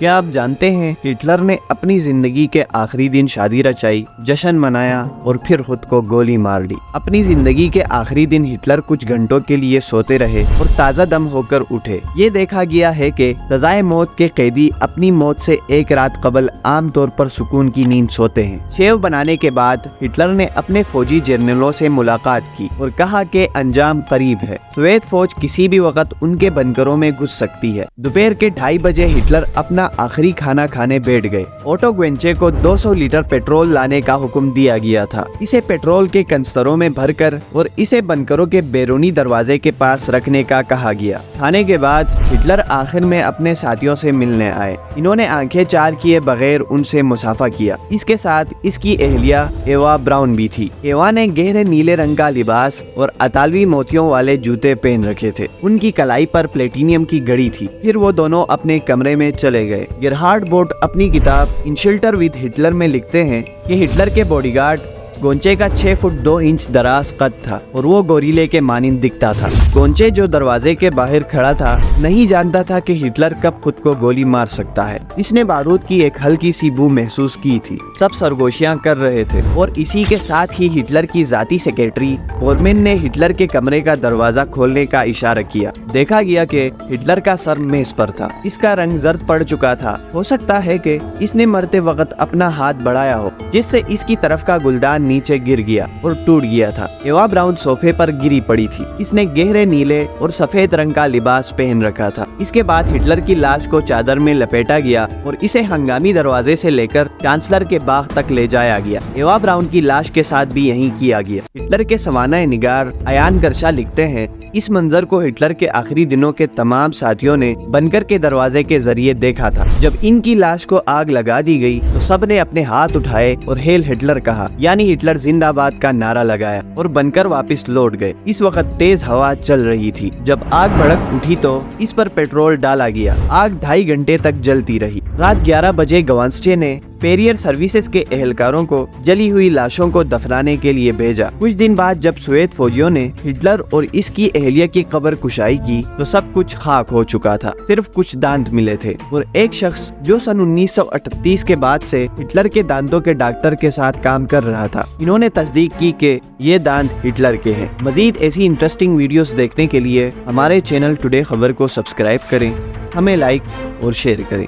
کیا آپ جانتے ہیں ہٹلر نے اپنی زندگی کے آخری دن شادی رچائی، جشن منایا اور پھر خود کو گولی مار لی۔ اپنی زندگی کے آخری دن ہٹلر کچھ گھنٹوں کے لیے سوتے رہے اور تازہ دم ہو کر اٹھے۔ یہ دیکھا گیا ہے کہ سزائے موت کے قیدی اپنی موت سے ایک رات قبل عام طور پر سکون کی نیند سوتے ہیں۔ شیو بنانے کے بعد ہٹلر نے اپنے فوجی جنرلوں سے ملاقات کی اور کہا کہ انجام قریب ہے۔ سوویت فوج کسی بھی وقت ان کے بنکروں میں گھس سکتی ہے۔ دوپہر کے 2:30 بجے ہٹلر اپنا آخری کھانا کھانے بیٹھ گئے۔ اوٹو گوینچے کو 200 لیٹر پیٹرول لانے کا حکم دیا گیا تھا۔ اسے پیٹرول کے کنستروں میں بھر کر اور اسے بنکروں کے بیرونی دروازے کے پاس رکھنے کا کہا گیا۔ کھانے کے بعد ہٹلر آخر میں اپنے ساتھیوں سے ملنے آئے۔ انہوں نے آنکھیں چار کیے بغیر ان سے مصافحہ کیا۔ اس کے ساتھ اس کی اہلیہ ایوا براؤن بھی تھی۔ ایوا نے گہرے نیلے رنگ کا لباس اور اطالوی موتیوں والے جوتے پہن رکھے تھے۔ ان کی کلائی پر پلیٹینیم کی گھڑی تھی۔ پھر وہ دونوں اپنے کمرے میں چلے گئے۔ گرہارڈ بوٹ اپنی کتاب ان شیلٹر ود ہٹلر میں لکھتے ہیں کہ ہٹلر کے باڈی گارڈ گونچے کا 6 فٹ 2 انچ دراز قد تھا اور وہ گوریلے کے مانند دکھتا تھا۔ گونچے جو دروازے کے باہر کھڑا تھا نہیں جانتا تھا کہ ہٹلر کب خود کو گولی مار سکتا ہے۔ اس نے بارود کی ایک ہلکی سی بو محسوس کی تھی۔ سب سرگوشیاں کر رہے تھے اور اسی کے ساتھ ہی ہٹلر کی ذاتی سیکرٹری فورمین نے ہٹلر کے کمرے کا دروازہ کھولنے کا اشارہ کیا۔ دیکھا گیا کہ ہٹلر کا سر میز پر تھا۔ اس کا رنگ زرد پڑ چکا تھا۔ ہو سکتا ہے کہ اس نے مرتے وقت اپنا ہاتھ بڑھایا ہو، جس سے اس کی طرف کا گلدان نیچے گر گیا اور ٹوٹ گیا تھا۔ ایوا براؤن صوفے پر گری پڑی تھی۔ اس نے گہرے نیلے اور سفید رنگ کا لباس پہن رکھا تھا۔ اس کے بعد ہٹلر کی لاش کو چادر میں لپیٹا گیا اور اسے ہنگامی دروازے سے لے کر چانسلر کے باغ تک لے جایا گیا۔ ایوا براؤن کی لاش کے ساتھ بھی یہی کیا گیا۔ ہٹلر کے سوانح نگار ایان گرشا لکھتے ہیں، اس منظر کو ہٹلر کے آخری دنوں کے تمام ساتھیوں نے بنکر کے دروازے کے ذریعے دیکھا تھا۔ جب ان کی لاش کو آگ لگا دی گئی تو سب نے اپنے ہاتھ اٹھائے اور ہیل ہٹلر کہا، یعنی ہٹلر زندہ باد کا نعرہ لگایا اور بنکر واپس لوٹ گئے۔ اس وقت تیز ہوا چل رہی تھی۔ جب آگ بھڑک اٹھی تو اس پر پیٹرول ڈالا گیا۔ آگ 2.5 گھنٹے تک جلتی رہی۔ رات 11 بجے گوانسچے نے پیریئر سروسز کے اہلکاروں کو جلی ہوئی لاشوں کو دفنانے کے لیے بھیجا۔ کچھ دن بعد جب سوویت فوجیوں نے ہٹلر اور اس کی اہلیہ کی قبر کشائی کی تو سب کچھ خاک ہو چکا تھا۔ صرف کچھ دانت ملے تھے اور ایک شخص جو سن 1938 کے بعد سے ہٹلر کے دانتوں کے ڈاکٹر کے ساتھ کام کر رہا تھا، انہوں نے تصدیق کی کہ یہ دانت ہٹلر کے ہیں۔ مزید ایسی انٹرسٹنگ ویڈیوز دیکھنے کے لیے ہمارے چینل ٹوڈے خبر کو سبسکرائب کریں، ہمیں لائک اور شیئر کریں۔